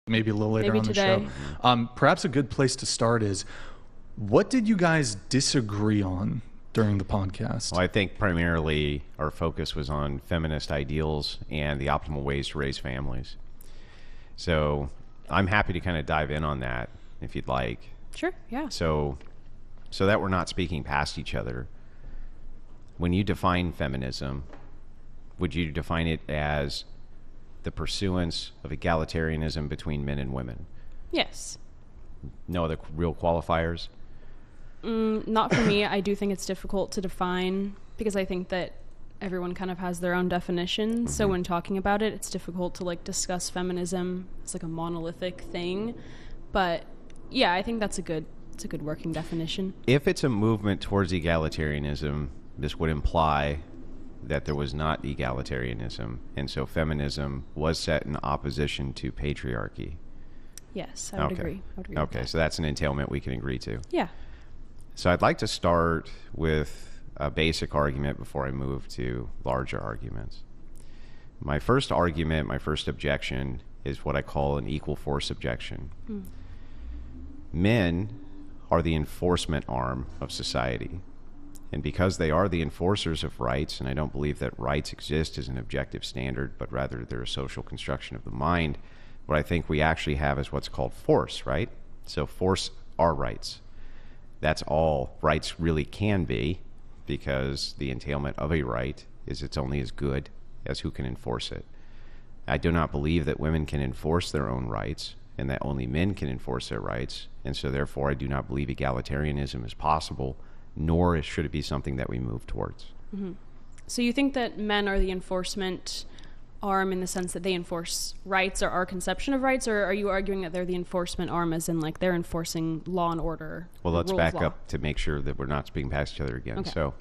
maybe a little later on today. the show. Perhaps a good place to start is, what did you guys disagree on during the podcast? Well, I think primarily our focus was on feminist ideals and the optimal ways to raise families. So I'm happy to kind of dive in on that if you'd like. Sure, yeah. So that we're not speaking past each other, when you define feminism, would you define it as the pursuance of egalitarianism between men and women? Yes. No other real qualifiers? Not for me. I do think it's difficult to define because I think that everyone kind of has their own definition. Mm-hmm. So when talking about it, it's difficult to like discuss feminism as like a monolithic thing. But yeah, I think it's a good working definition. If it's a movement towards egalitarianism, this would imply that there was not egalitarianism, and so feminism was set in opposition to patriarchy. Yes, I would agree. Okay, so that's an entailment we can agree to. Yeah. So I'd like to start with a basic argument before I move to larger arguments. My first argument, my first objection, is what I call an equal force objection. Men are the enforcement arm of society. And because they are the enforcers of rights, and I don't believe that rights exist as an objective standard, but rather they're a social construction of the mind, what I think we actually have is what's called force, right? So force are rights. That's all rights really can be, because the entailment of a right is it's only as good as who can enforce it. I do not believe that women can enforce their own rights and that only men can enforce their rights, and so therefore I do not believe egalitarianism is possible, nor should it be something that we move towards. Mm-hmm. So you think that men are the enforcement arm in the sense that they enforce rights, or our conception of rights, or are you arguing that they're the enforcement arm as in like they're enforcing law and order? Well, let's back up to make sure that we're not speaking past each other again. Okay. So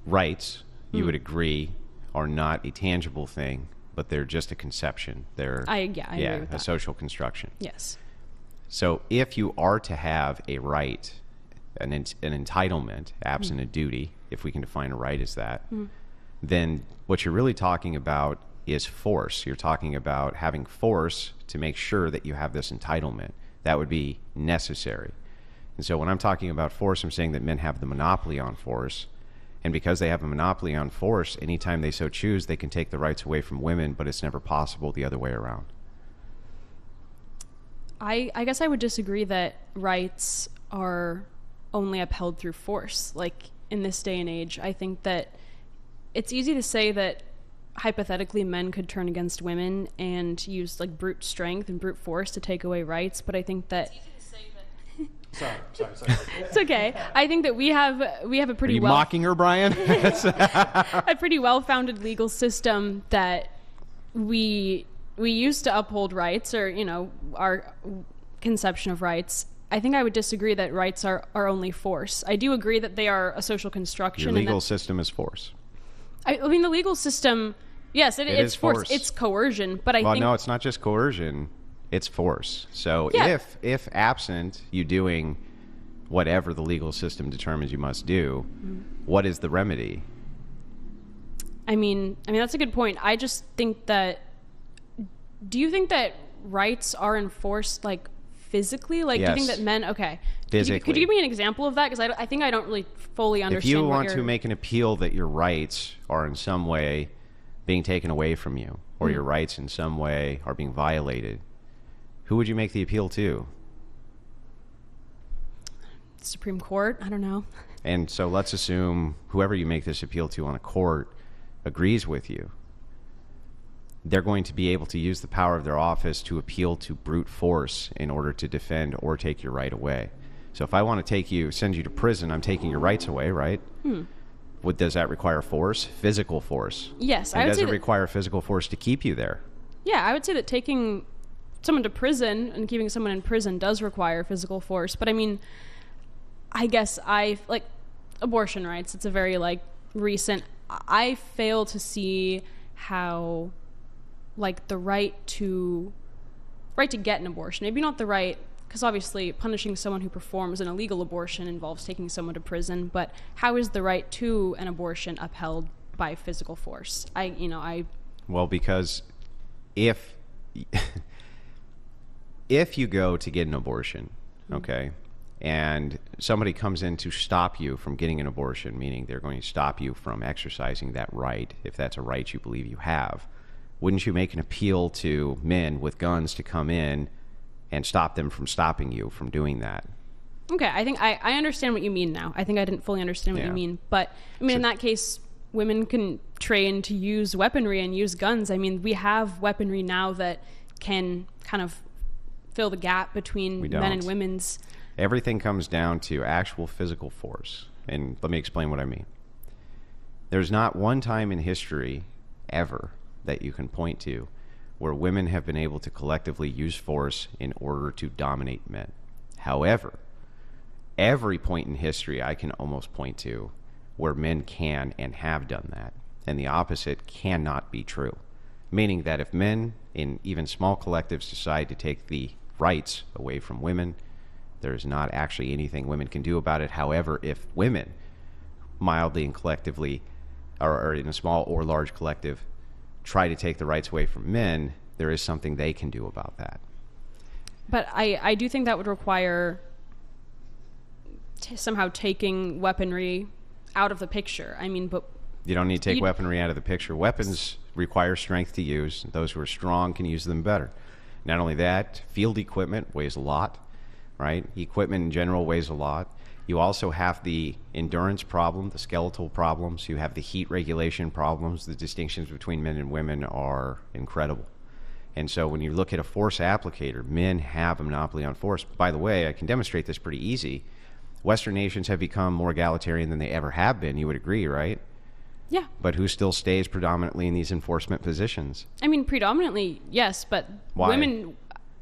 rights, you would agree, are not a tangible thing, but they're just a conception. They're I agree with that. A social construction. Yes. So if you are to have a right, an entitlement, absent a duty, if we can define a right as that, then what you're really talking about is force. You're talking about having force to make sure that you have this entitlement. That would be necessary. And so when I'm talking about force, I'm saying that men have the monopoly on force. And because they have a monopoly on force, anytime they so choose, they can take the rights away from women, but it's never possible the other way around. I guess I would disagree that rights are only upheld through force. Like in this day and age, I think that it's easy to say that hypothetically men could turn against women and use like brute strength and brute force to take away rights, but I think that Sorry. It's okay. I think that we have a pretty Are you mocking her, Brian? a pretty well-founded legal system that we used to uphold rights, or our conception of rights. I think I would disagree that rights are only force. I do agree that they are a social construction. Your legal system is force. I mean, the legal system, yes, it's force. It's coercion, but I think... Well, no, it's not just coercion. It's force. So yeah. if absent you doing whatever the legal system determines you must do, what is the remedy? I mean, that's a good point. I just think that... Do you think that rights are enforced, like, physically? Like, yes. Do you think that men... Okay. Physically. Could you give me an example of that? Because I think I don't really fully understand If you want to make an appeal that your rights are in some way being taken away from you, or your rights in some way are being violated, who would you make the appeal to? Supreme Court? I don't know. And so let's assume whoever you make this appeal to on a court agrees with you. They're going to be able to use the power of their office to appeal to brute force in order to defend or take your right away. So if I want to send you to prison, I'm taking your rights away, right? Does that require force? Physical force? Yes. And does it require physical force to keep you there? Yeah, I would say that taking someone to prison and keeping someone in prison does require physical force. But I mean, I guess abortion rights, it's a very recent... I fail to see how the right to get an abortion, maybe not the right, because obviously punishing someone who performs an illegal abortion involves taking someone to prison, but how is the right to an abortion upheld by physical force? Well, because if if you go to get an abortion, okay, and somebody comes in to stop you from getting an abortion, meaning they're going to stop you from exercising that right, if that's a right you believe you have, wouldn't you make an appeal to men with guns to come in and stop them from stopping you from doing that? Okay, I think I understand what you mean now. I think I didn't fully understand what you mean. But, I mean, in that case, women can train to use weaponry and use guns. I mean, we have weaponry now that can kind of fill the gap between men and women's. Everything comes down to actual physical force. And let me explain what I mean. There's not one time in history ever that you can point to where women have been able to collectively use force in order to dominate men. However, every point in history I can almost point to where men can and have done that. And the opposite cannot be true. Meaning that if men in even small collectives decide to take the rights away from women, there's not actually anything women can do about it. However, if women mildly and collectively, or in a small or large collective, try to take the rights away from men, there is something they can do about that. But I do think that would require somehow taking weaponry out of the picture. I mean, but you don't need to take weaponry out of the picture. Weapons require strength to use. Those who are strong can use them better. Not only that, field equipment weighs a lot, right? Equipment in general weighs a lot. You also have the endurance problem, the skeletal problems. You have the heat regulation problems. The distinctions between men and women are incredible. And so when you look at a force applicator, men have a monopoly on force. By the way, I can demonstrate this pretty easy. Western nations have become more egalitarian than they ever have been. You would agree, right? Yeah. But who still stays predominantly in these enforcement positions? I mean, predominantly, yes, but why? Women...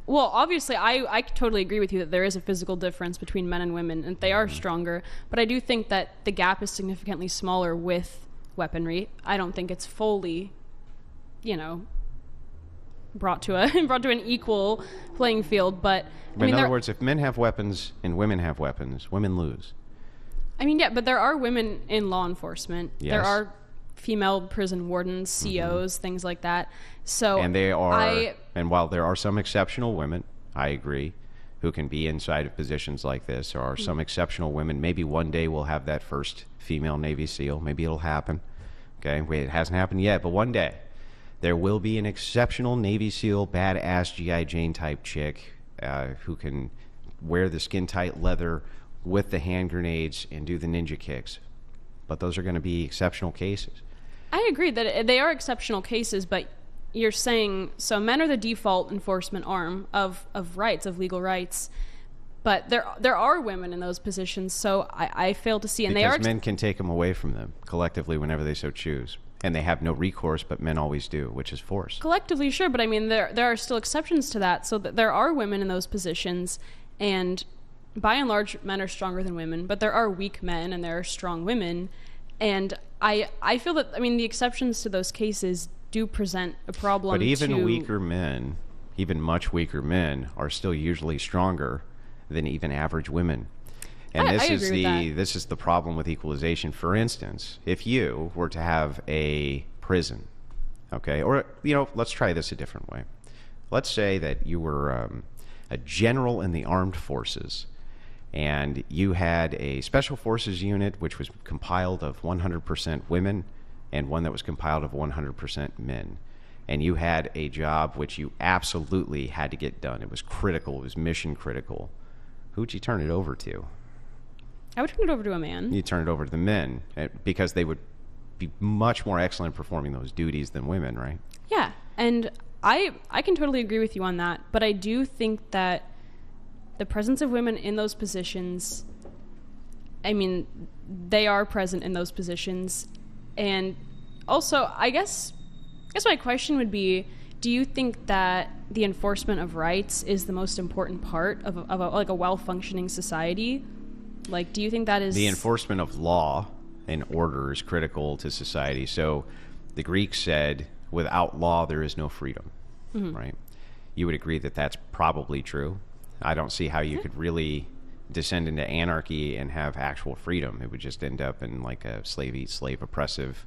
Well, obviously, I totally agree with you that there is a physical difference between men and women, and they are stronger. But I do think that the gap is significantly smaller with weaponry. I don't think it's fully, brought to an equal playing field. But in other words, if men have weapons and women have weapons, women lose. I mean, yeah, but there are women in law enforcement. Yes. There are female prison wardens, COs, things like that. So and they are, and while there are some exceptional women, I agree, who can be inside of positions like this, there are some exceptional women. Maybe one day we'll have that first female Navy SEAL. Maybe it'll happen. Okay, it hasn't happened yet, but one day there will be an exceptional Navy SEAL, badass G.I. Jane type chick who can wear the skin-tight leather with the hand grenades and do the ninja kicks. But those are going to be exceptional cases. I agree that they are exceptional cases, but you're saying, so men are the default enforcement arm of rights, of legal rights, but there are women in those positions, so I fail to see. And because men can take them away from them collectively whenever they so choose. And they have no recourse, but men always do, which is force. Collectively, sure, but I mean, there are still exceptions to that, so that there are women in those positions, and by and large, men are stronger than women, but there are weak men and there are strong women. And I feel that, I mean, the exceptions to those cases do present a problem. But even weaker men, even much weaker men, are still usually stronger than even average women. And this is the problem with equalization. For instance, if you were to have a prison, okay, or, let's try this a different way. Let's say that you were a general in the armed forces, and you had a special forces unit which was compiled of 100% women and one that was compiled of 100% men. And you had a job which you absolutely had to get done. It was critical. It was mission critical. Who'd you turn it over to? I would turn it over to a man. You turn it over to the men because they would be much more excellent performing those duties than women, right? Yeah, and I can totally agree with you on that, but I do think that the presence of women in those positions, I mean, they are present in those positions. And also, I guess my question would be, do you think that the enforcement of rights is the most important part of a well-functioning society? Like, do you think that is... The enforcement of law and order is critical to society. So the Greeks said, without law, there is no freedom, right? You would agree that that's probably true. I don't see how you could really descend into anarchy and have actual freedom. It would just end up in like a slave oppressive,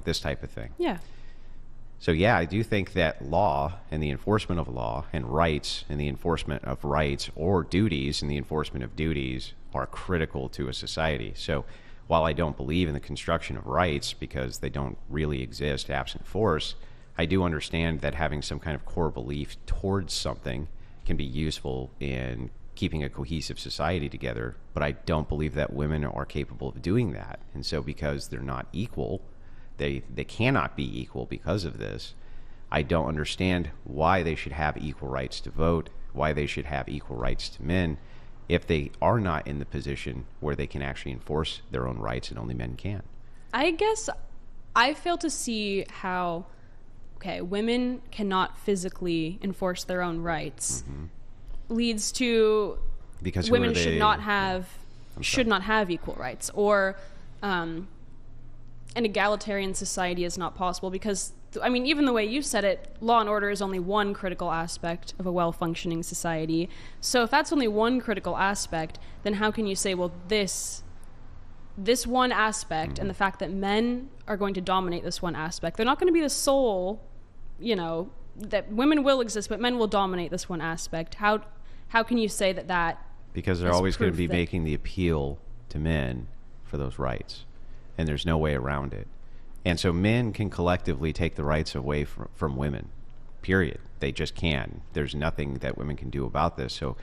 this type of thing. Yeah. So yeah, I do think that law and the enforcement of law and rights and the enforcement of rights, or duties and the enforcement of duties, are critical to a society. So while I don't believe in the construction of rights because they don't really exist absent force, I do understand that having some kind of core belief towards something can be useful in keeping a cohesive society together. But I don't believe that women are capable of doing that. And so because they're not equal, they cannot be equal because of this. I don't understand why they should have equal rights to vote, why they should have equal rights to men, if they are not in the position where they can actually enforce their own rights, and only men can. I guess I fail to see how, women cannot physically enforce their own rights, leads to because women should not have equal rights, or an egalitarian society is not possible because, I mean, even the way you said it, law and order is only one critical aspect of a well-functioning society. So if that's only one critical aspect, then how can you say, well, this one aspect and the fact that men are going to dominate this one aspect, they're not going to be the sole, that women will exist, but men will dominate this one aspect. How can you say that because they're always going to be making the appeal to men for those rights, and there's no way around it. And so men can collectively take the rights away from women, period. They just can. There's nothing that women can do about this. So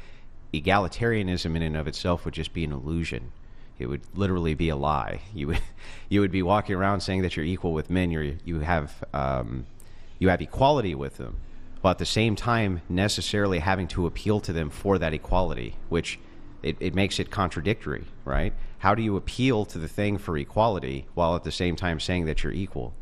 egalitarianism in and of itself would just be an illusion. It would literally be a lie. You would be walking around saying that you're equal with men. You have equality with them, but at the same time necessarily having to appeal to them for that equality, which it makes it contradictory, right? How do you appeal to the thing for equality while at the same time saying that you're equal?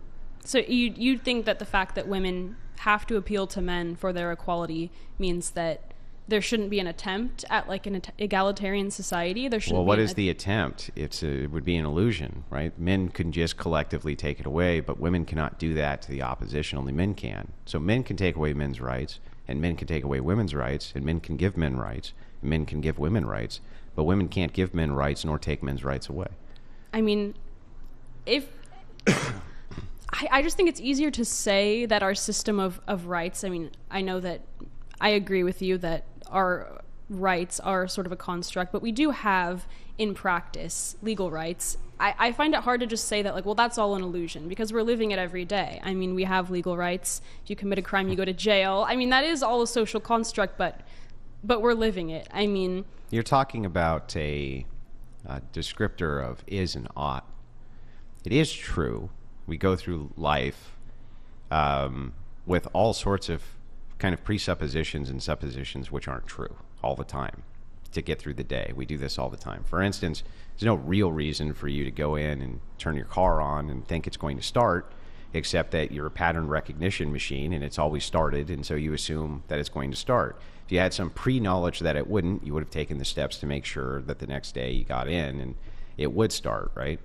So you think that the fact that women have to appeal to men for their equality means that there shouldn't be an attempt at like an egalitarian society? There shouldn't. Well, what is the attempt? It would be an illusion, right? Men can just collectively take it away, but women cannot do that to the opposition. Only men can. So men can take away men's rights, and men can take away women's rights, and men can give men rights, and men can give women rights, but women can't give men rights nor take men's rights away. I mean, if I just think it's easier to say that our system of rights, I mean, I know that I agree with you that our rights are sort of a construct, but we do have, in practice, legal rights. I find it hard to just say that, like, well, that's all an illusion, because we're living it every day. I mean, we have legal rights. If you commit a crime, you go to jail. I mean, that is all a social construct, but we're living it. I mean... You're talking about a descriptor of is and ought. It is true. We go through life with all sorts of kind of presuppositions and suppositions which aren't true all the time to get through the day. We do this all the time. For instance, there's no real reason for you to go in and turn your car on and think it's going to start, except that you're a pattern recognition machine and it's always started, and so you assume that it's going to start. If you had some pre-knowledge that it wouldn't, you would have taken the steps to make sure that the next day you got in and it would start, right?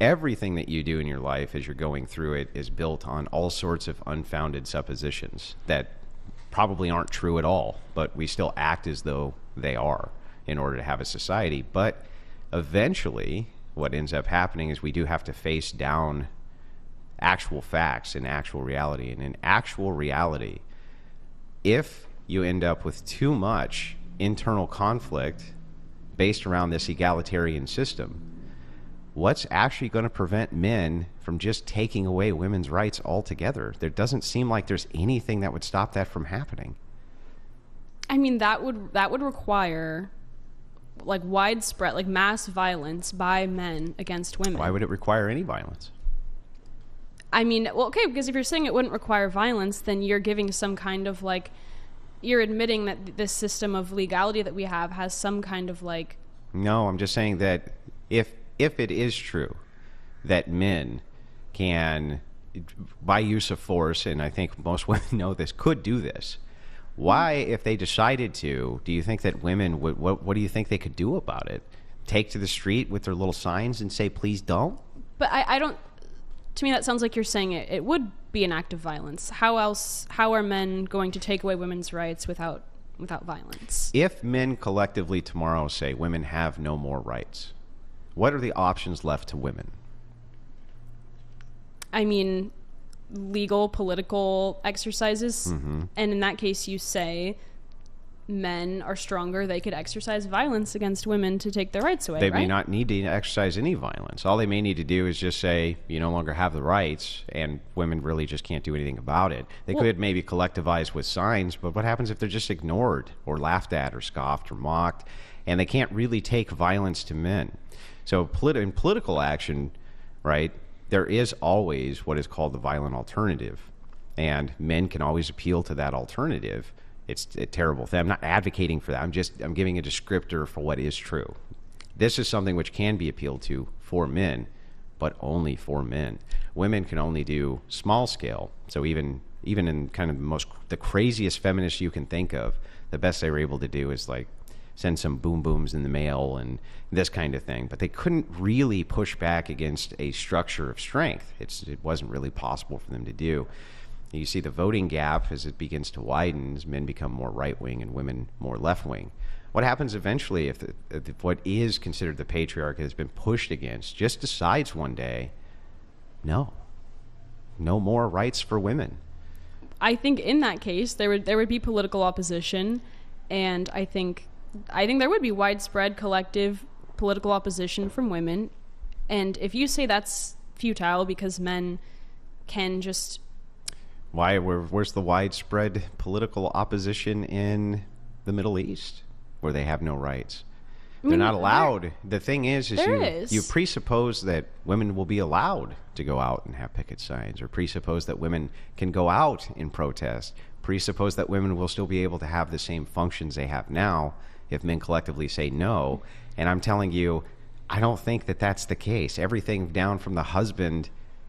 Everything that you do in your life as you're going through it is built on all sorts of unfounded suppositions that probably aren't true at all, but we still act as though they are in order to have a society. But eventually, what ends up happening is we do have to face down actual facts and actual reality. And in actual reality, if you end up with too much internal conflict based around this egalitarian system, what's actually going to prevent men from just taking away women's rights altogether? There doesn't seem like there's anything that would stop that from happening. I mean, that would require like widespread, like mass violence by men against women. Why would it require any violence? I mean, well, okay, because if you're saying it wouldn't require violence, then you're giving some kind of like, you're admitting that this system of legality that we have has some kind of like... No, I'm just saying that if it is true that men can, by use of force, and I think most women know this, could do this, why, if they decided to, do you think that women would, what do you think they could do about it? Take to the street with their little signs and say, please don't? But I don't, to me that sounds like you're saying it would be an act of violence. How are men going to take away women's rights without violence? If men collectively tomorrow say women have no more rights, what are the options left to women? I mean, legal political exercises. And in that case, you say men are stronger. They could exercise violence against women to take their rights away. They right? may not need to exercise any violence. All they may need to do is just say, you no longer have the rights, and women really just can't do anything about it. They could maybe collectivize with signs, but what happens if they're just ignored or laughed at or scoffed or mocked, and they can't really take violence to men? So in political action, right, there is always what is called the violent alternative, and men can always appeal to that alternative. It's a terrible thing. I'm not advocating for that. I'm giving a descriptor for what is true. This is something which can be appealed to for men, but only for men. Women can only do small scale. So even in kind of the craziest feminists you can think of, the best they were able to do is like send some boom booms in the mail and this kind of thing. But they couldn't really push back against a structure of strength. It wasn't really possible for them to do. You see the voting gap as it begins to widen, as men become more right-wing and women more left-wing. What happens eventually if what is considered the patriarchy has been pushed against just decides one day, no more rights for women? I think in that case there would be political opposition, and I think there would be widespread collective political opposition from women. And if you say that's futile because men can just... Where's the widespread political opposition in the Middle East, where they have no rights? They're not allowed. The thing is you presuppose that women will be allowed to go out and have picket signs, or presuppose that women can go out and protest, presuppose that women will still be able to have the same functions they have now if men collectively say no. And I'm telling you, I don't think that that's the case. Everything down from the husband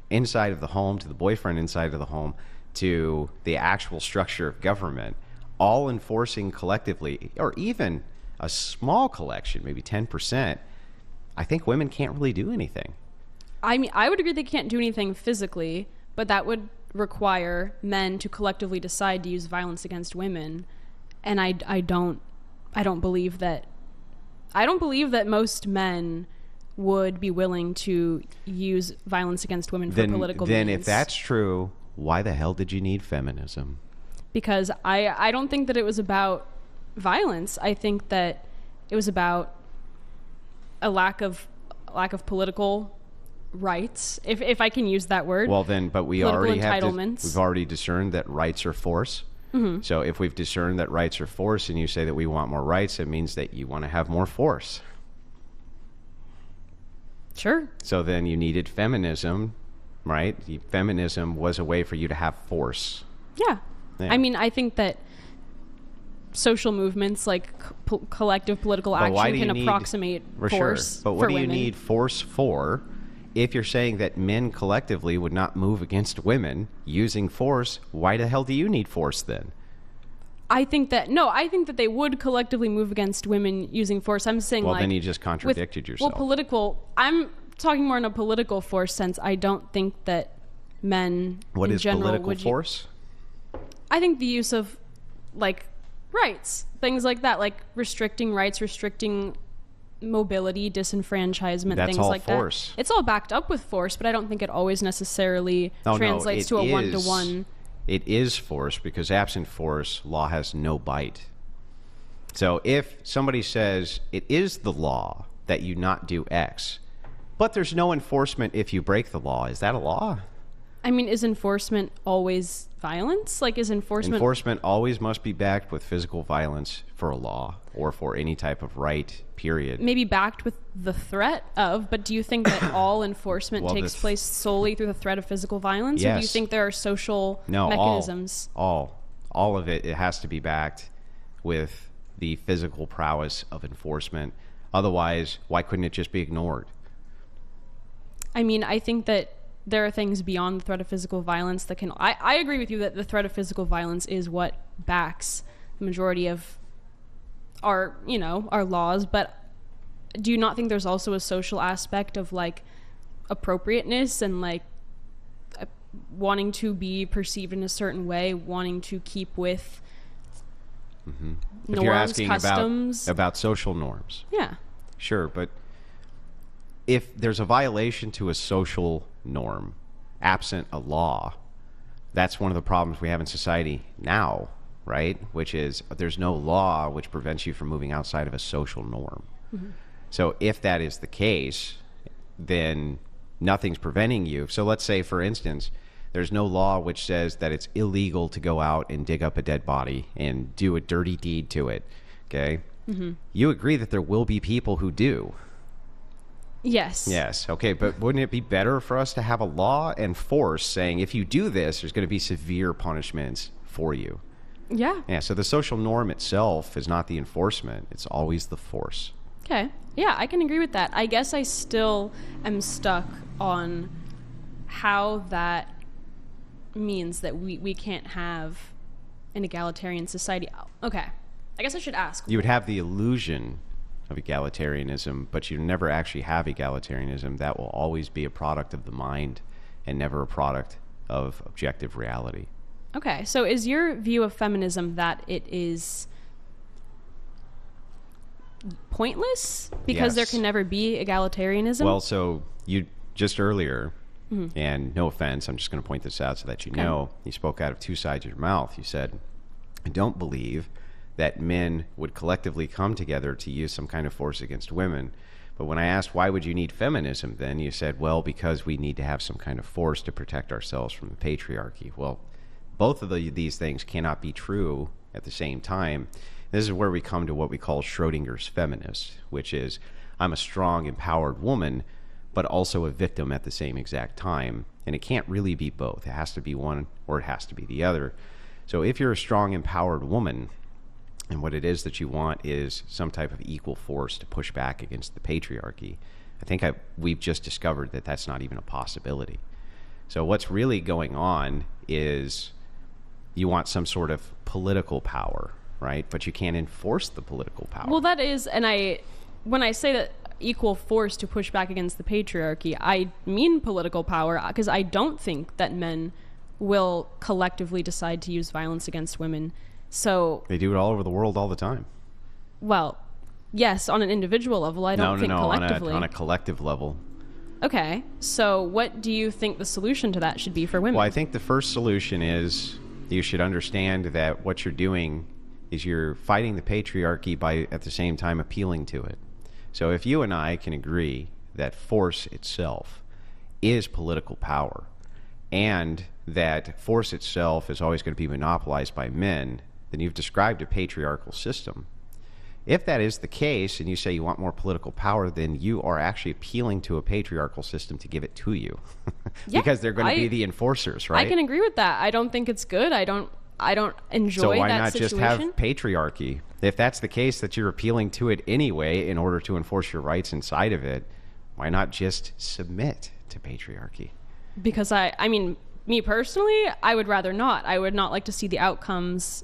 inside of the home to the boyfriend inside of the home to the actual structure of government, all enforcing collectively, or even a small collection, maybe 10%, I think women can't really do anything. I mean, I would agree they can't do anything physically, but that would require men to collectively decide to use violence against women. And I don't believe that most men would be willing to use violence against women for political means. Then if that's true, why the hell did you need feminism? Because I don't think that it was about violence. I think that it was about a lack of political rights, if I can use that word. Well, then, but we've already discerned that rights are force. Mm-hmm. So if we've discerned that rights are force, and you say that we want more rights, it means that you want to have more force. Sure. So then you needed feminism, right? Feminism was a way for you to have force. Yeah. I mean, I think that social movements like collective political action can approximate force. Sure. But what do you women. need force for? If you're saying that men collectively would not move against women using force, why the hell do you need force then? I think that they would collectively move against women using force. I'm saying, well, then you just contradicted yourself. Well, I'm talking more in a political force sense. I don't think that men What in is general political force? I think the use of like rights, things like that, like restricting rights, restricting mobility, disenfranchisement, That's things all like force. that. It's all backed up with force, but I don't think it always necessarily translates to a one-to-one. It is force, because absent force, law has no bite. So if somebody says it is the law that you not do X, but there's no enforcement if you break the law, is that a law? I mean, is enforcement always violence? Like, is Enforcement always must be backed with physical violence for a law or for any type of right, period. Maybe backed with the threat of, but do you think that all enforcement takes place solely through the threat of physical violence? Yes. Or do you think there are social mechanisms? All of it has to be backed with the physical prowess of enforcement. Otherwise, why couldn't it just be ignored? I mean, I think that there are things beyond the threat of physical violence that can... I agree with you that the threat of physical violence is what backs the majority of our laws, but do you not think there's also a social aspect of like appropriateness and like wanting to be perceived in a certain way, wanting to keep with norms, if you're asking customs? about social norms. Yeah. Sure, but if there's a violation to a social norm, absent a law, that's one of the problems we have in society now, right? Which is there's no law which prevents you from moving outside of a social norm. So if that is the case, then nothing's preventing you. So let's say, for instance, there's no law which says that it's illegal to go out and dig up a dead body and do a dirty deed to it. Okay. You agree that there will be people who do. Yes. Yes. Okay. But wouldn't it be better for us to have a law and force saying if you do this, there's going to be severe punishments for you? Yeah. Yeah. So the social norm itself is not the enforcement. It's always the force. Okay. Yeah, I can agree with that. I guess I still am stuck on how that means that we can't have an egalitarian society. Okay. I guess I should ask. You would have the illusion of egalitarianism, but you never actually have egalitarianism. That will always be a product of the mind and never a product of objective reality. Okay. So is your view of feminism that it is pointless because there can never be egalitarianism? Well, so you just earlier, and no offense, I'm just going to point this out so that you know, you spoke out of two sides of your mouth. You said, I don't believe that men would collectively come together to use some kind of force against women. But when I asked, why would you need feminism then? You said, well, because we need to have some kind of force to protect ourselves from the patriarchy. Well, both of these things cannot be true at the same time. This is where we come to what we call Schrodinger's feminist, which is I'm a strong, empowered woman, but also a victim at the same exact time. And it can't really be both. It has to be one or it has to be the other. So if you're a strong, empowered woman, and what it is that you want is some type of equal force to push back against the patriarchy, I think we've just discovered that that's not even a possibility. So what's really going on is you want some sort of political power, right? But you can't enforce the political power. Well, that is, and when I say that equal force to push back against the patriarchy, I mean political power, because I don't think that men will collectively decide to use violence against women. So they do it all over the world all the time. Well, yes, on an individual level. I don't think collectively. On a collective level. Okay, so what do you think the solution to that should be for women? Well, I think the first solution is you should understand that what you're doing is you're fighting the patriarchy by at the same time appealing to it. So if you and I can agree that force itself is political power and that force itself is always going to be monopolized by men, then you've described a patriarchal system. If that is the case and you say you want more political power, then you are actually appealing to a patriarchal system to give it to you. Because they're going to be the enforcers, right? I can agree with that. I don't think it's good. I don't enjoy that situation. So why not just have patriarchy? If that's the case, that you're appealing to it anyway in order to enforce your rights inside of it, why not just submit to patriarchy? Because I mean, me personally, I would rather not. I would not like to see the outcomes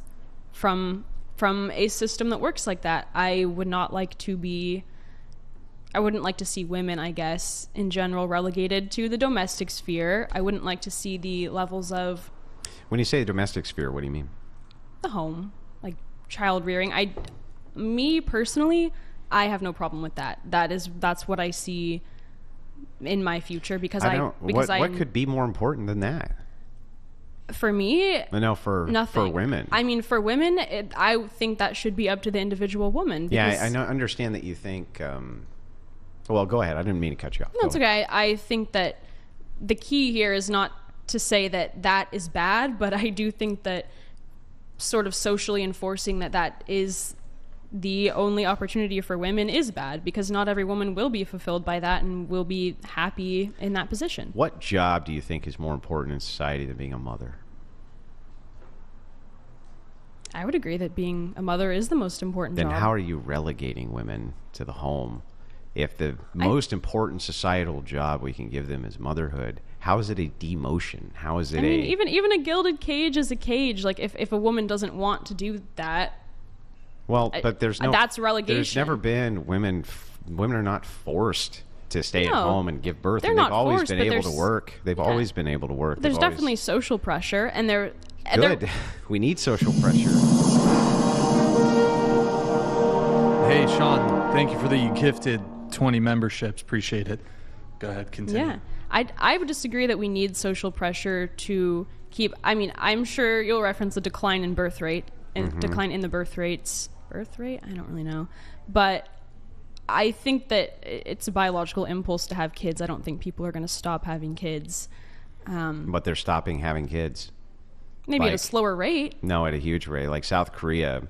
from a system that works like that. I wouldn't like to see women, I guess, in general, relegated to the domestic sphere. I wouldn't like to see the levels of... When you say the domestic sphere, what do you mean? The home, like child rearing. Me personally, I have no problem with that. That's what I see in my future what could be more important than that? For me, no, for nothing. For women. I mean, for women, I think that should be up to the individual woman. Yeah, I understand that you think. Well, go ahead. I didn't mean to cut you off. No, it's okay. I think that the key here is not to say that is bad, but I do think that sort of socially enforcing that is the only opportunity for women is bad, because not every woman will be fulfilled by that and will be happy in that position. What job do you think is more important in society than being a mother? I would agree that being a mother is the most important job. Then how are you relegating women to the home? If the most important societal job we can give them is motherhood, how is it a demotion? How is it even a gilded cage is a cage. Like if a woman doesn't want to do that, well, but that's relegation. There's never been women are not forced to stay at home and give birth. They've always been able to work. They've always been able to work. There's definitely social pressure, and good. We need social pressure. Hey, Sean, thank you for the gifted 20 memberships. Appreciate it. Go ahead, continue. Yeah. I would disagree that we need social pressure to keep. I mean, I'm sure you'll reference the decline in birth rate and decline in the birth rate. I don't really know, but I think that it's a biological impulse to have kids. I don't think people are going to stop having kids. But they're stopping having kids. Maybe at a slower rate. No, at a huge rate. Like South Korea,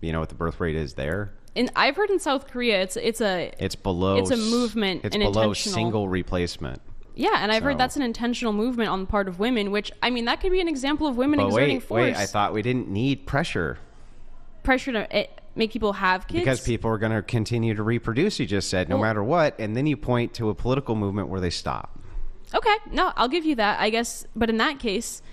you know what the birth rate is there? And I've heard in South Korea, it's below. It's a movement. It's an below intentional single replacement. Yeah, and I've heard that's an intentional movement on the part of women. Which I mean, that could be an example of women exerting force. Wait! I thought we didn't need pressure. Pressure to make people have kids because people are going to continue to reproduce. You just said no matter what, and then you point to a political movement where they stop. Okay, no, I'll give you that, I guess. But in that case,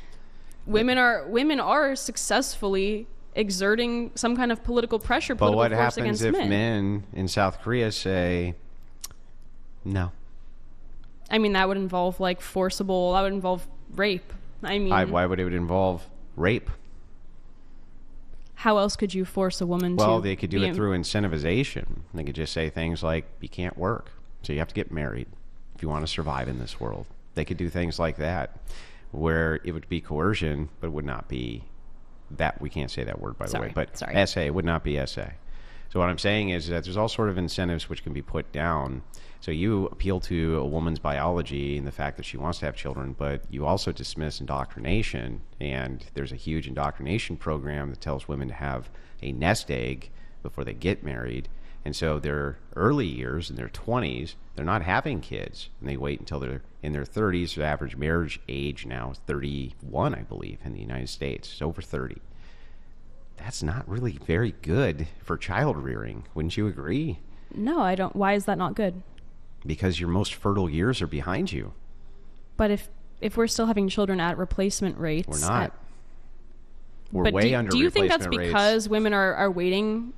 women are successfully exerting some kind of political pressure, but what force happens against if men in South Korea say no? I mean, that would involve that would involve rape. I mean, why would it involve rape? How else could you force a woman to? Well, they could do it through incentivization. They could just say things like, you can't work, so you have to get married if you want to survive in this world. They could do things like that, where it would be coercion, but it would not be that. We can't say that word, by the way. But SA, it would not be SA. So what I'm saying is that there's all sort of incentives which can be put down. So you appeal to a woman's biology and the fact that she wants to have children, but you also dismiss indoctrination. And there's a huge indoctrination program that tells women to have a nest egg before they get married. And so their early years, in their 20s, they're not having kids. And they wait until they're in their 30s. The average marriage age now is 31, I believe, in the United States. It's over 30. That's not really very good for child rearing. Wouldn't you agree? No, I don't. Why is that not good? Because your most fertile years are behind you. But if we're still having children at replacement rates... We're not. We're way under replacement rates. Do you think that's because women are waiting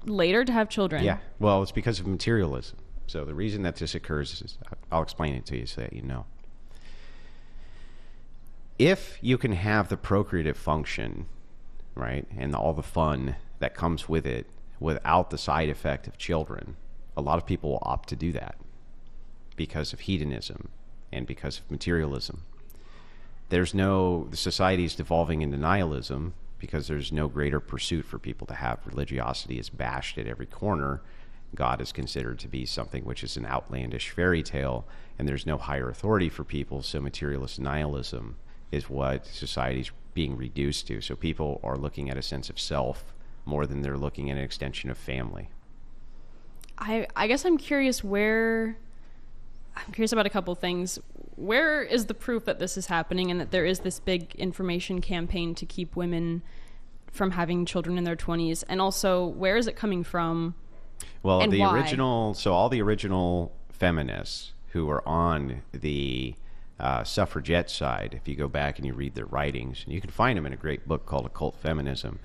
later to have children? Yeah. Well, it's because of materialism. So the reason that this occurs is... I'll explain it to you so that you know. If you can have the procreative function, right, and all the fun that comes with it without the side effect of children, a lot of people will opt to do that because of hedonism and because of materialism. The society's devolving into nihilism because there's no greater pursuit for people to have. Religiosity is bashed at every corner. God is considered to be something which is an outlandish fairy tale, and there's no higher authority for people, so materialist nihilism is what society's being reduced to. So people are looking at a sense of self more than they're looking at an extension of family. I guess I'm curious about a couple things. Where is the proof that this is happening and that there is this big information campaign to keep women from having children in their 20s? And also, where is it coming from? Well, and why? All the original feminists who were on the suffragette side, if you go back and you read their writings, and you can find them in a great book called Occult Feminism,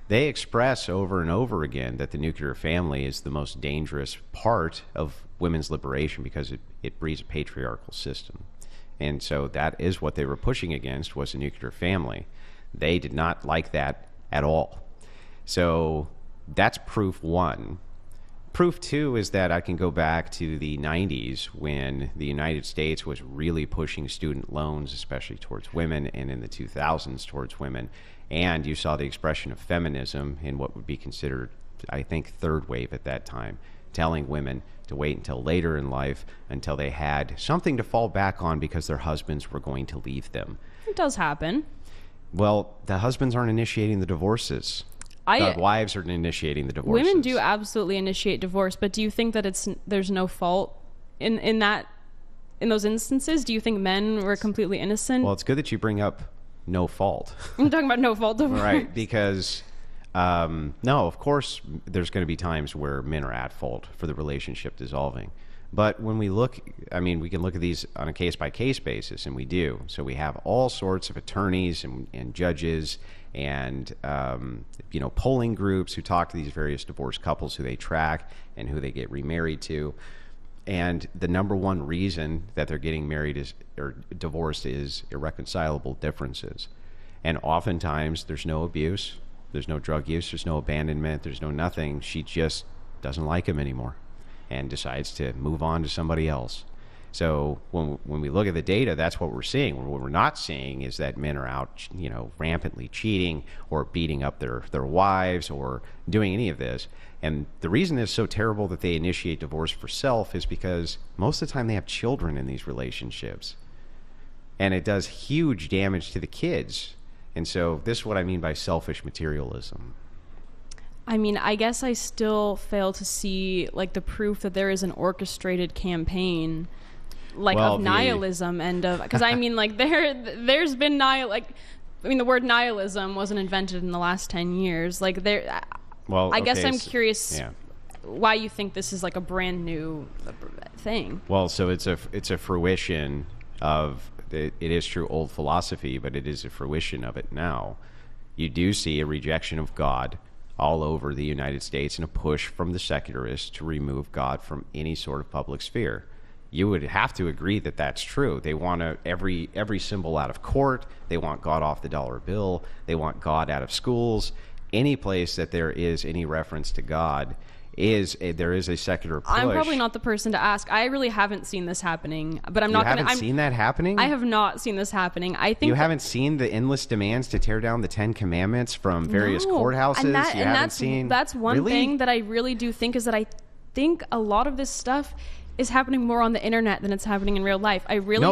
they express over and over again that the nuclear family is the most dangerous part of women's liberation because it breeds a patriarchal system. And so that is what they were pushing against, was a nuclear family. They did not like that at all. So that's proof one. Proof two is that I can go back to the 90s when the United States was really pushing student loans, especially towards women, and in the 2000s towards women. And you saw the expression of feminism in what would be considered, I think, third wave at that time, telling women to wait until later in life until they had something to fall back on because their husbands were going to leave them. It does happen. Well, the husbands aren't initiating the divorces. The wives are initiating the divorces. Women do absolutely initiate divorce, but do you think that there's no fault in those instances? Do you think men were completely innocent? Well, it's good that you bring up no fault. I'm talking about no fault divorce. Right, because no, of course there's going to be times where men are at fault for the relationship dissolving. But when we look, we can look at these on a case-by-case basis, and we do. So we have all sorts of attorneys and judges and polling groups who talk to these various divorced couples who they track and who they get remarried to. And the number one reason that they're getting married or divorced is irreconcilable differences. And oftentimes there's no abuse, there's no drug use, there's no abandonment, there's no nothing. She just doesn't like him anymore and decides to move on to somebody else. So when we look at the data, that's what we're seeing. What we're not seeing is that men are out, rampantly cheating or beating up their wives or doing any of this. And the reason it's so terrible that they initiate divorce for self is because most of the time they have children in these relationships. And it does huge damage to the kids. And so this is what I mean by selfish materialism. I mean, I guess I still fail to see like the proof that there is an orchestrated campaign of nihilism and of, because I mean, like there's been the word nihilism wasn't invented in the last 10 years. Like I guess I'm curious why you think this is like a brand new thing. Well, so it's a fruition of it is true old philosophy, but it is a fruition of it now. You do see a rejection of God all over the United States and a push from the secularists to remove God from any sort of public sphere. You would have to agree that that's true. They want every symbol out of court. They want God off the dollar bill. They want God out of schools. Any place that there is any reference to God there is a secular push. I'm probably not the person to ask. I really haven't seen this happening, but I'm not going to. You haven't seen that happening? I have not seen this happening. I think you haven't seen the endless demands to tear down the 10 Commandments from various courthouses. That's one thing that I really do think is that I think a lot of this stuff is happening more on the internet than it's happening in real life.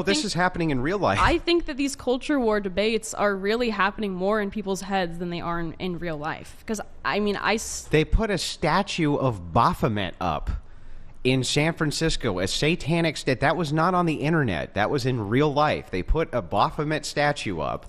This is happening in real life. I think that these culture war debates are really happening more in people's heads than they are in real life. Because, I mean, they put a statue of Baphomet up in San Francisco, a satanic that was not on the internet. That was in real life. They put a Baphomet statue up.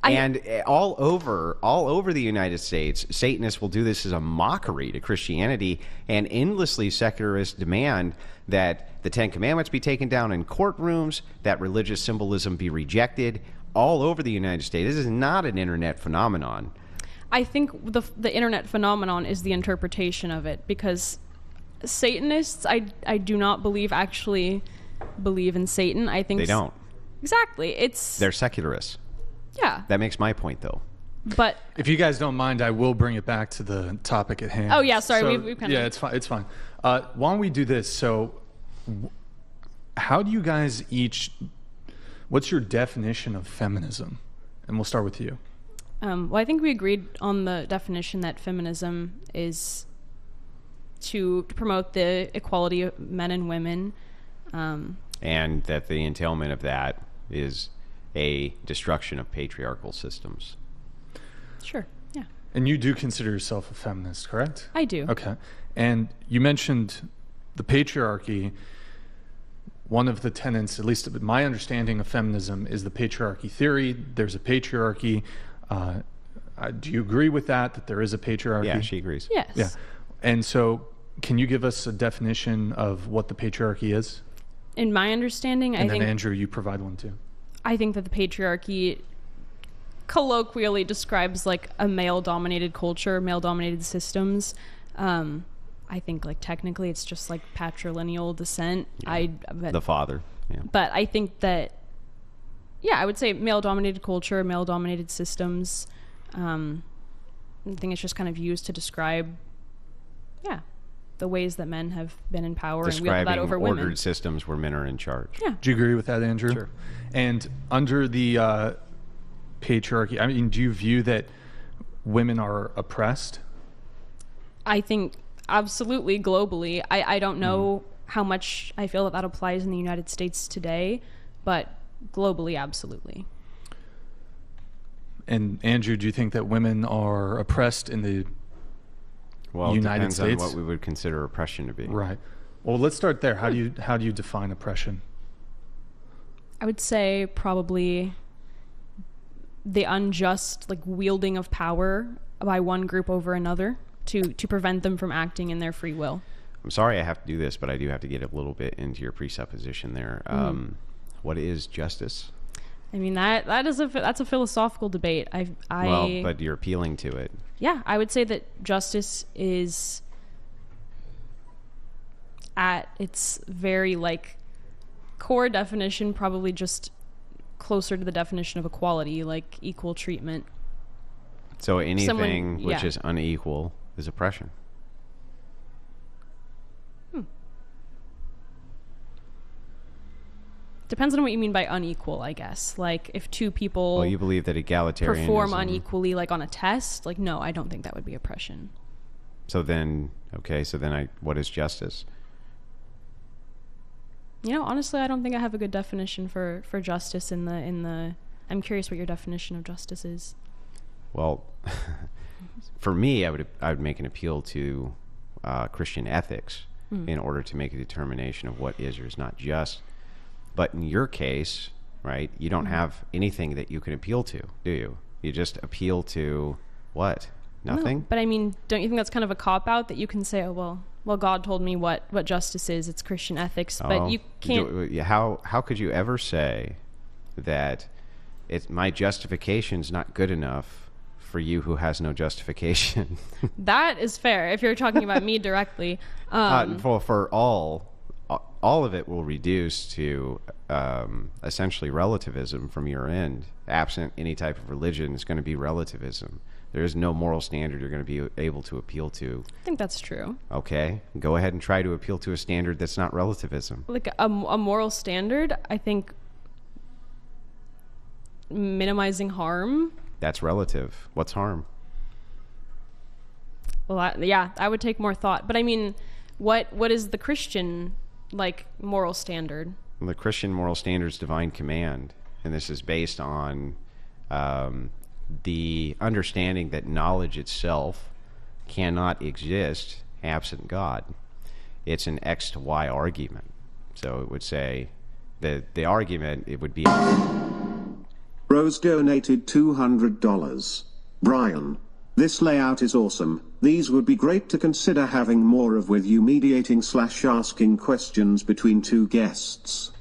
And all over the United States, Satanists will do this as a mockery to Christianity and endlessly secularists demand that the 10 Commandments be taken down in courtrooms, that religious symbolism be rejected all over the United States. This is not an internet phenomenon. I think the internet phenomenon is the interpretation of it, because Satanists, I do not believe actually believe in Satan. I think they don't. Exactly. They're secularists. Yeah. That makes my point, though. But if you guys don't mind, I will bring it back to the topic at hand. Oh, yeah, sorry. So, we've kind of... Yeah, it's fine. It's fine. Why don't we do this? So how do you guys what's your definition of feminism? And we'll start with you. Well, I think we agreed on the definition that feminism is to promote the equality of men and women. And that the entailment of that is a destruction of patriarchal systems. Sure, yeah. And you do consider yourself a feminist, correct? I do. Okay. And you mentioned the patriarchy. One of the tenets, at least my understanding of feminism, is the patriarchy theory. There's a patriarchy. Do you agree with that there is a patriarchy? Yeah, she agrees. Yes. Yeah. And so can you give us a definition of what the patriarchy is? In my understanding, and then Andrew, you provide one too. I think that the patriarchy colloquially describes like a male-dominated culture, male-dominated systems. I think like technically it's just like patrilineal descent. Yeah. The father. Yeah. But I think that, I would say male-dominated culture, male-dominated systems. I think it's just kind of used to describe, the ways that men have been in power and wielded that over women. Ordered systems where men are in charge. Yeah. Do you agree with that, Andrew? Sure. And under the patriarchy, I mean, do you view that women are oppressed? I think absolutely globally. I don't know how much I feel that applies in the United States today, but globally, absolutely. And Andrew, do you think that women are oppressed in the United States? It depends on what we would consider oppression to be. Right. Well, let's start there. How do you define oppression? I would say probably the unjust wielding of power by one group over another to prevent them from acting in their free will. I'm sorry I have to do this, but I do have to get a little bit into your presupposition there. What is justice? I mean, that's a philosophical debate. Well, but you're appealing to it. Yeah, I would say that justice is at its very core definition probably just closer to the definition of equality, like equal treatment. So anything which is unequal is oppression. Depends on what you mean by unequal, I guess. Like, if two people Well, you believe that egalitarianism... perform unequally, like on a test, like, no, I don't think that would be oppression. So then, what is justice? You know, honestly, I don't think I have a good definition for justice in the. I'm curious what your definition of justice is. Well, for me, I would make an appeal to Christian ethics in order to make a determination of what is or is not just. But in your case, right, you don't have anything that you can appeal to, do you? You just appeal to what? Nothing? No, but I mean, don't you think that's kind of a cop-out that you can say, oh, well, God told me what justice is. It's Christian ethics. But you can't... How could you ever say that my justification's not good enough for you who has no justification? That is fair, if you're talking about me directly. For all of it will reduce to essentially relativism from your end. Absent any type of religion, it's going to be relativism. There is no moral standard you're going to be able to appeal to. I think that's true. Okay. Go ahead and try to appeal to a standard that's not relativism. Like a moral standard, I think minimizing harm. That's relative. What's harm? Well, I would take more thought. But I mean, what is the Christian, like, moral standard? Well, the Christian moral standard is divine command. And this is based on... the understanding that knowledge itself cannot exist absent God. It's an X to Y argument. So it would say that the argument, it would be... Rose donated $200. Brian, this layout is awesome. These would be great to consider having more of with you mediating / asking questions between two guests.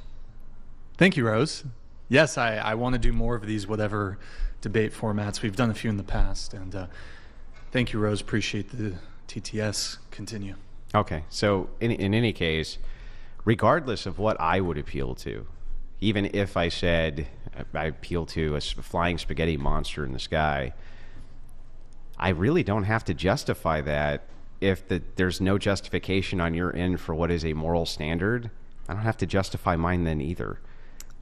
Thank you, Rose. Yes, I want to do more of these whatever debate formats. We've done a few in the past. And thank you, Rose. Appreciate the TTS. Continue. Okay. So in any case, regardless of what I would appeal to, even if I said I appeal to a flying spaghetti monster in the sky, I really don't have to justify that. If there's no justification on your end for what is a moral standard, I don't have to justify mine then either.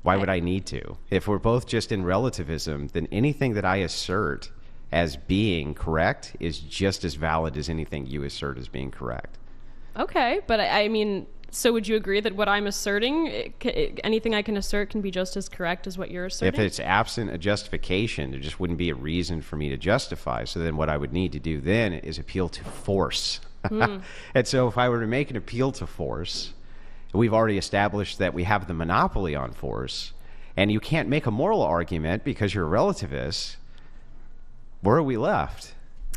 Why would I need to? If we're both just in relativism, then anything that I assert as being correct is just as valid as anything you assert as being correct. Okay, but I mean, so would you agree that what I'm asserting, anything I can assert can be just as correct as what you're asserting? If it's absent a justification, there just wouldn't be a reason for me to justify. So then what I would need to do then is appeal to force. And so if I were to make an appeal to force... We've already established that we have the monopoly on force, and you can't make a moral argument because you're a relativist. Where are we left?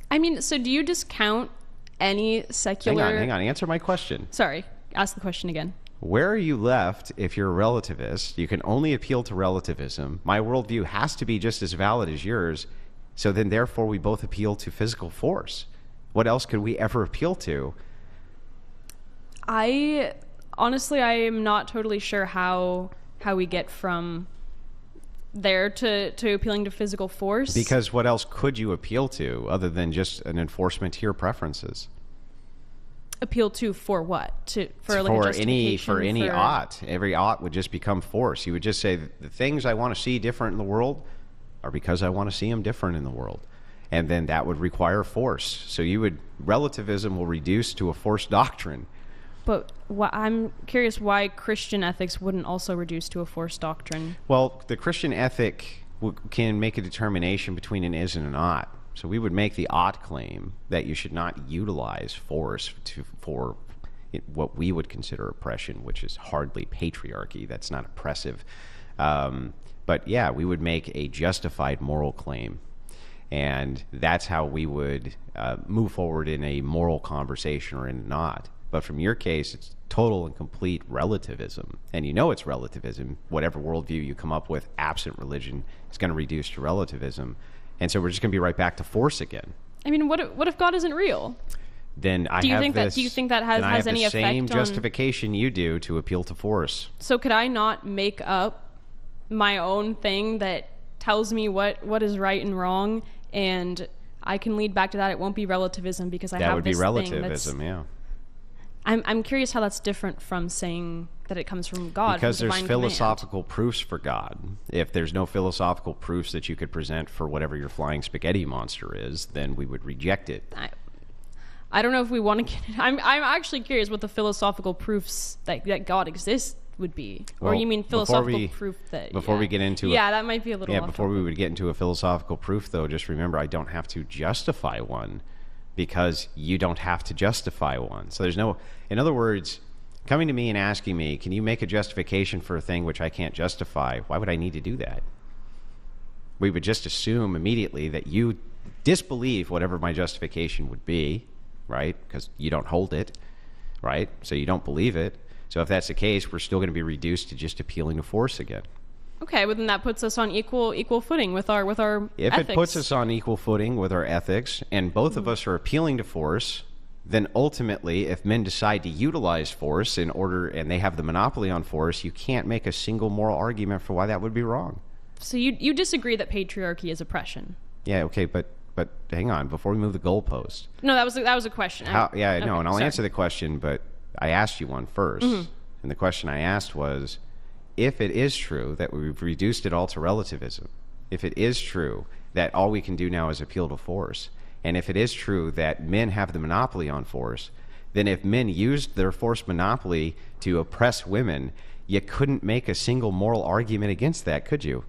I mean, so do you discount any secular... Hang on. Answer my question. Sorry. Ask the question again. Where are you left if you're a relativist? You can only appeal to relativism. My worldview has to be just as valid as yours, so then therefore we both appeal to physical force. What else could we ever appeal to? Honestly, I am not totally sure how we get from there to appealing to physical force. Because what else could you appeal to other than just an enforcement to your preferences? Appeal to for what? For any ought. Every ought would just become force. You would just say the things I want to see different in the world are because I want to see them different in the world. And then that would require force. So relativism will reduce to a force doctrine. But I'm curious why Christian ethics wouldn't also reduce to a forced doctrine. Well, the Christian ethic can make a determination between an is and an ought. So we would make the ought claim that you should not utilize force for what we would consider oppression, which is hardly patriarchy. That's not oppressive. But yeah, we would make a justified moral claim. And that's how we would move forward in a moral conversation or in an ought. But from your case, it's total and complete relativism. And you know it's relativism. Whatever worldview you come up with, absent religion, is going to reduce to relativism. And so we're just going to be right back to force again. I mean, what if God isn't real? Then do you think that has any effect on... the same justification you do to appeal to force. So could I not make up my own thing that tells me what is right and wrong, and I can lead back to that? It won't be relativism because I have this thing. That would be relativism, yeah. I'm curious how that's different from saying that it comes from God. Because from there's divine philosophical proofs for God. If there's no philosophical proofs that you could present for whatever your flying spaghetti monster is, then we would reject it. I don't know if we want to get... I'm actually curious what the philosophical proofs that God exists would be. Well, or you mean philosophical proof that... Before we get into... Yeah, that might be a little... Yeah, before we would get into a philosophical proof, though, just remember, I don't have to justify one, because you don't have to justify one. So there's no... In other words, coming to me and asking me, can you make a justification for a thing which I can't justify? Why would I need to do that? We would just assume immediately that you disbelieve whatever my justification would be, right? Because you don't hold it, right? So you don't believe it. So if that's the case, we're still going to be reduced to just appealing to force again. Okay, well then that puts us on equal footing with our If ethics. it puts us on equal footing with our ethics, and both of us are appealing to force, then ultimately, if men decide to utilize force in order, and they have the monopoly on force, you can't make a single moral argument for why that would be wrong. So you disagree that patriarchy is oppression? Yeah, okay, but hang on, before we move the goalpost. No, that was a question. No, and I'll sorry. answer the question, but I asked you one first. Mm-hmm. And the question I asked was, if it is true that we've reduced it all to relativism, if it is true that all we can do now is appeal to force, and if it is true that men have the monopoly on force, then if men used their force monopoly to oppress women, you couldn't make a single moral argument against that, could you?